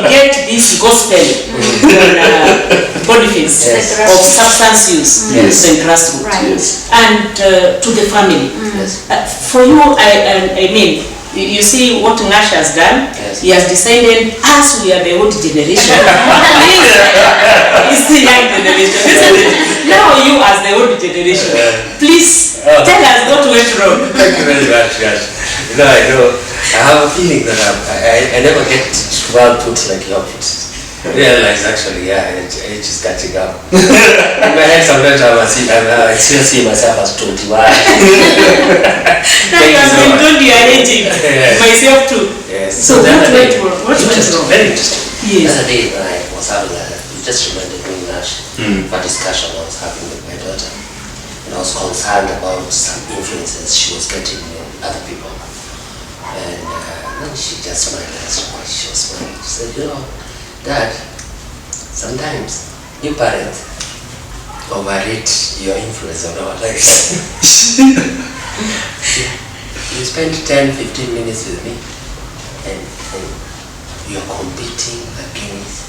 get this gospel Boniface of substance use and grassroots, and to the family. For you, I mean, you see what Nash has done. He has decided, as we are the old generation, he's the young generation, isn't it? Now you as the old generation, please tell us what went wrong. Thank you very much, guys. I know. I have a feeling that I never get well put like your put. I realize actually, age is catching up. In my head sometimes I still see myself as 21. Now you have been told you are aging. Myself too. Yes. So what went wrong? Very interesting. Yes. The other day when I was having you just reminded me, Nash, a discussion I was having with my daughter. And I was concerned about some influences she was getting in other people. And then she just smiled. She was smiling. She said, Dad, sometimes you parents overrate your influence on our lives. You spend 10-15 minutes with me and you're competing against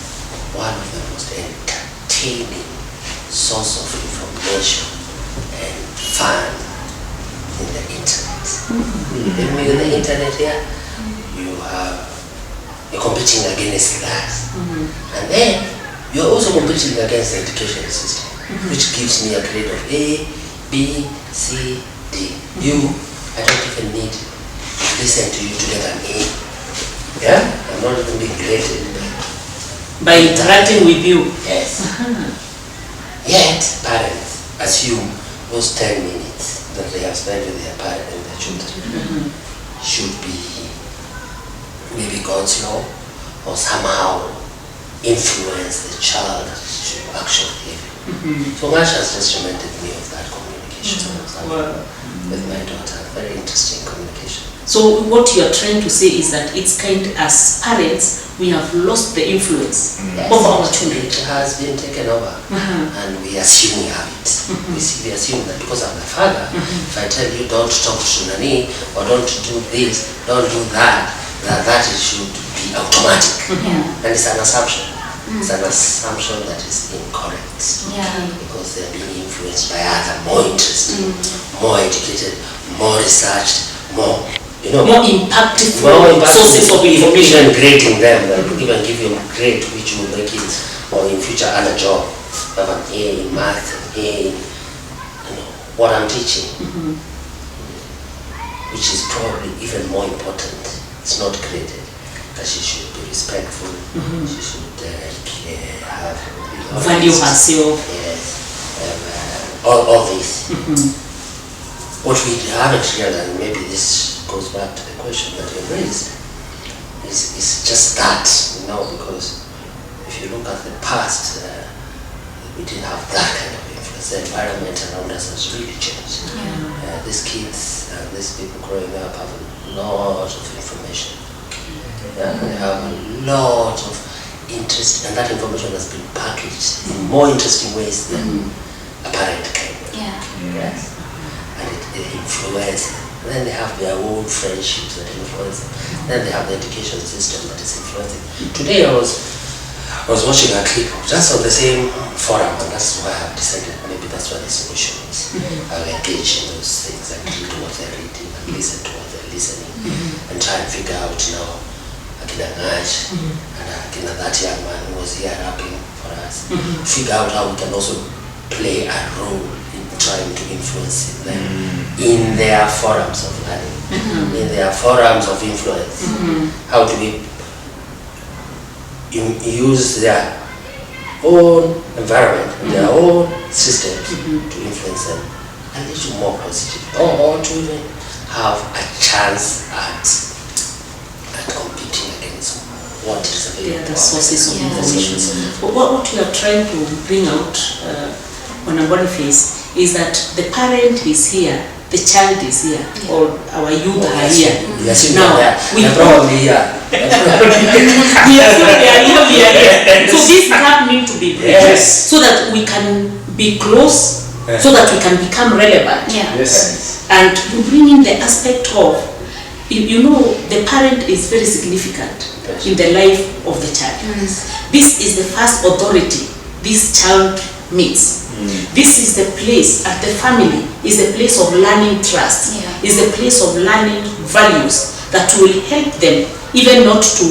one of the most entertaining source of information and fun in the internet. With the internet here, you're competing against that. And then you're also competing against the education system, which gives me a grade of A, B, C, D. I don't even need to listen to you to get an A. Yeah? I'm not even being graded. By interacting with you. Yes. Yet, parents assume those 10 minutes that they have spent with their parents and their children should be maybe God's law, or somehow influence the child to actually live. So Masha has just reminded me of that communication with my daughter. Very interesting communication. So what you are trying to say is that it's kind, as parents, we have lost the influence of our children. It has been taken over, and we assume we have it. We assume that because I'm the father, if I tell you don't talk to Nani, or don't do this, don't do that, that it should be automatic. And it's an assumption. It's an assumption that is incorrect. Because they're being influenced by other more interesting, more educated, more researched, more impactful sources of information. Grading them, that will even give you a grade which will make it, or in future earn a job. Have an A in math, an A in what I'm teaching, which is probably even more important. It's not graded, that she should be respectful, she should have value herself. Yes, all this. What we haven't realized, and maybe this goes back to the question that you raised, is just that, because if you look at the past, we didn't have that kind of influence. The environment around us has really changed. These kids and these people growing up have a lot of information. They have a lot of interest, and that information has been packaged in more interesting ways than a parent can. Yes. And it influences them. And then they have their own friendships that influence them. Then they have the education system that is influencing. Today I was watching a clip just on the same forum, and that's why I've decided maybe that's where the solution is. I'll engage in those things and read what they're reading and listen to what they're listening and try and figure out now Akina Nash and that young man who was here rapping for us, figure out how we can also play a role in trying to influence them in their forums of learning, in their forums of influence. How do we use their own environment, their own systems to influence them a little more positive, or to even have a chance at competing against what is available. The sources of information. What we are trying to bring out on a Boniface is that the parent is here, the child is here, or our youth are here. Now, we probably here. So this gap needs to be bridged so that we can be close, so that we can become relevant. And you bring in the aspect of, the parent is very significant. in the life of the child. This is the first authority this child meets. This is the place at the family, is the place of learning trust, is the place of learning values that will help them even not to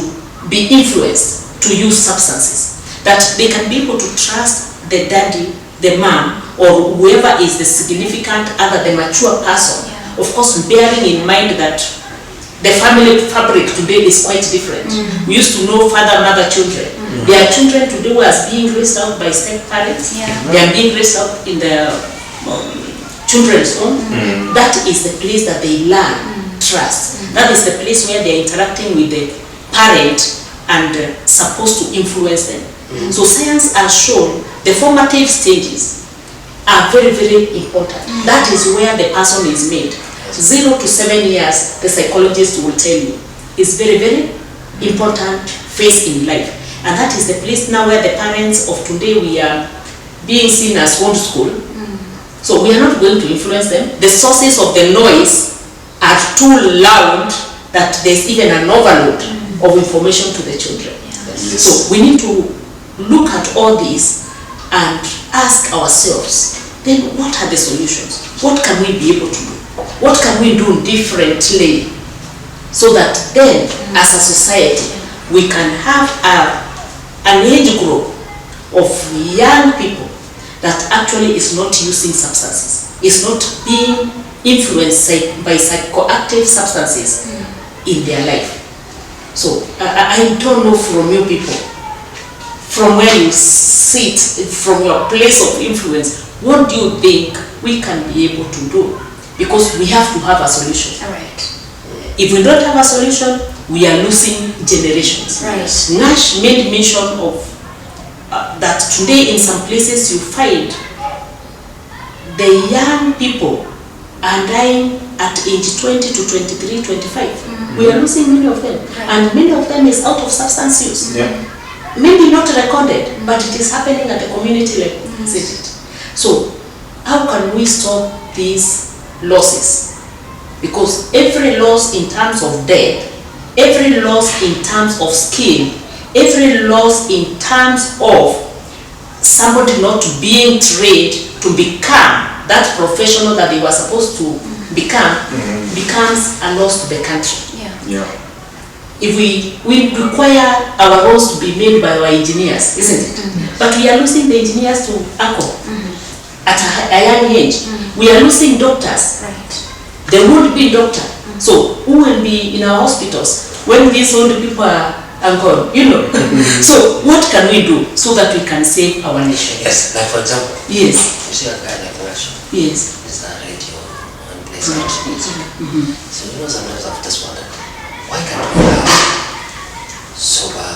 be influenced to use substances. That they can be able to trust the daddy, the mom, or whoever is the significant other, the mature person. Of course, bearing in mind that the family fabric today is quite different. We used to know father, mother, children. There are children today who are being raised out by step parents. They are being raised out in the children's home. That is the place that they learn trust. That is the place where they are interacting with the parent and supposed to influence them. So science has shown the formative stages are very, very important. That is where the person is made. 0 to 7 years, the psychologist will tell you, is very, very important phase in life. And that is the place now where the parents of today, we are being seen as homeschool. So we are not going to influence them. The sources of the noise are too loud that there's even an overload of information to the children. So we need to look at all this and ask ourselves, then what are the solutions? What can we be able to do? What can we do differently so that then as a society we can have an age group of young people that actually is not using substances, is not being influenced by psychoactive substances in their life. So I don't know from you people, from where you sit, from your place of influence, what do you think we can be able to do? Because we have to have a solution. If we don't have a solution, we are losing generations. Nash made mention of that today in some places you find the young people are dying at age 20 to 23, 25. We are losing many of them. And many of them is out of substance use. Maybe not recorded, but it is happening at the community level. Isn't it? So how can we stop these losses? Because every loss in terms of death, every loss in terms of skill, every loss in terms of somebody not being trained to become that professional that they were supposed to become, becomes a loss to the country. If we require our roads to be made by our engineers, isn't it? But we are losing the engineers to alcohol at a young age. We are losing doctors. There won't be doctor. So who will be in our hospitals when these old people are gone? You know. So what can we do so that we can save our nation? Yes, like for example. Yes. You see a guy like Russia. Yes. There's a radio and plays music. So you know, sometimes I've just wondered, why can't we have sober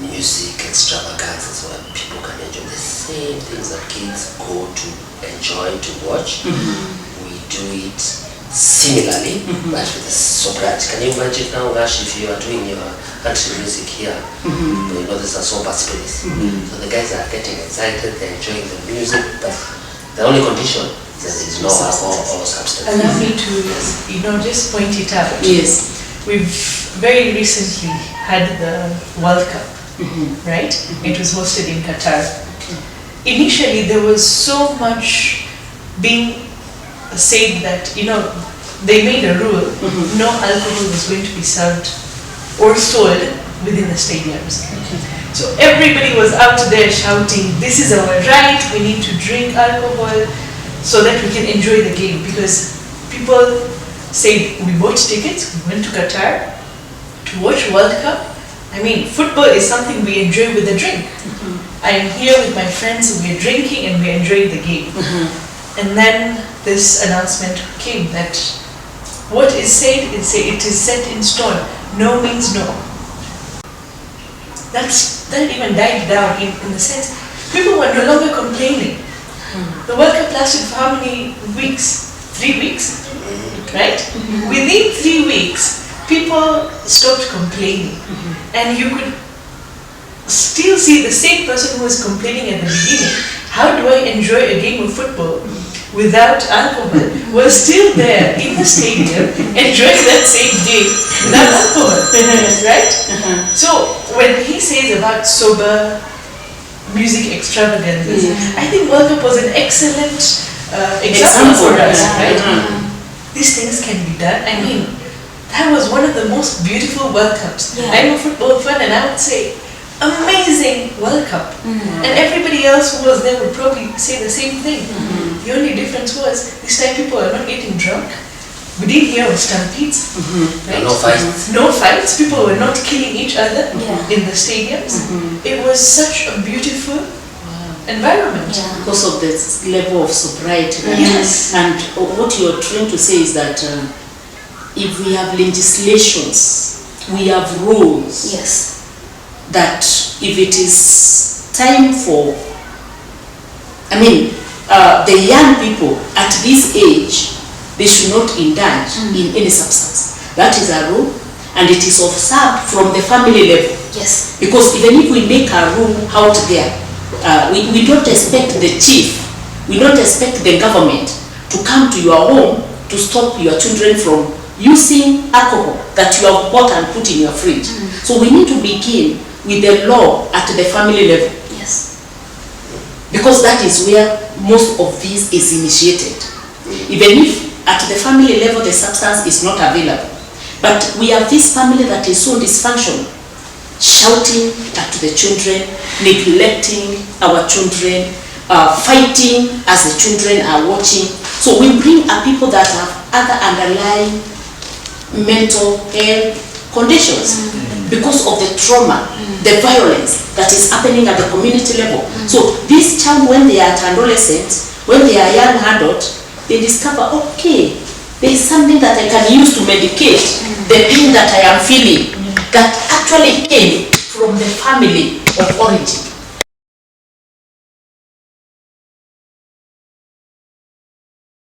music extravaganzas where people can enjoy the same things that kids go to enjoy to watch? We do it similarly, but with the sobriety. Can you imagine now, Rash, if you are doing your country music here, you know there's a sober space. So the guys are getting excited, they're enjoying the music, but the only condition is there is no alcohol or substance. Allow me to, just point it out. Yes. We've very recently had the World Cup, right? It was hosted in Qatar. Initially, there was so much being said that, they made a rule, no alcohol was going to be served or sold within the stadiums. So everybody was out there shouting, this is our right, we need to drink alcohol so that we can enjoy the game. Because people said, we bought tickets, we went to Qatar to watch World Cup. I mean, football is something we enjoy with a drink. I'm here with my friends, we're drinking and we're enjoying the game. And then this announcement came that what is said, it is set in stone. No means no. That even died down in the sense, people were no longer complaining. The World Cup lasted for how many weeks? 3 weeks, right? Within 3 weeks, people stopped complaining. And you could still see the same person who was complaining at the beginning. How do I enjoy a game of football without alcohol was still there in the stadium enjoying that same day without alcohol, right? So when he says about sober music extravagances, I think World Cup was an excellent example for us, right? These things can be done. I mean, that was one of the most beautiful World Cups. I'm a football fan and I would say amazing World Cup. And everybody else who was there would probably say the same thing. The only difference was this time people are not getting drunk. We didn't hear of stampedes. Right? No fights. No fights. People were not killing each other in the stadiums. It was such a beautiful environment. Because of this level of sobriety. Yes. And what you're trying to say is that if we have legislations, we have rules. Yes. That if it is time for, the young people at this age, they should not indulge in any substance. That is a rule, and it is observed from the family level. Yes. Because even if we make a rule out there, we don't expect the chief, we don't expect the government to come to your home to stop your children from using alcohol that you have bought and put in your fridge. So we need to begin with the law at the family level. Yes. Because that is where most of this is initiated. Even if at the family level the substance is not available. But we have this family that is so dysfunctional, shouting at the children, neglecting our children, fighting as the children are watching. So we bring a people that have other underlying mental health conditions because of the trauma, the violence that is happening at the community level. So this child, when they are adolescents, when they are young adults, they discover, okay, there is something that I can use to medicate the pain that I am feeling that actually came from the family of origin.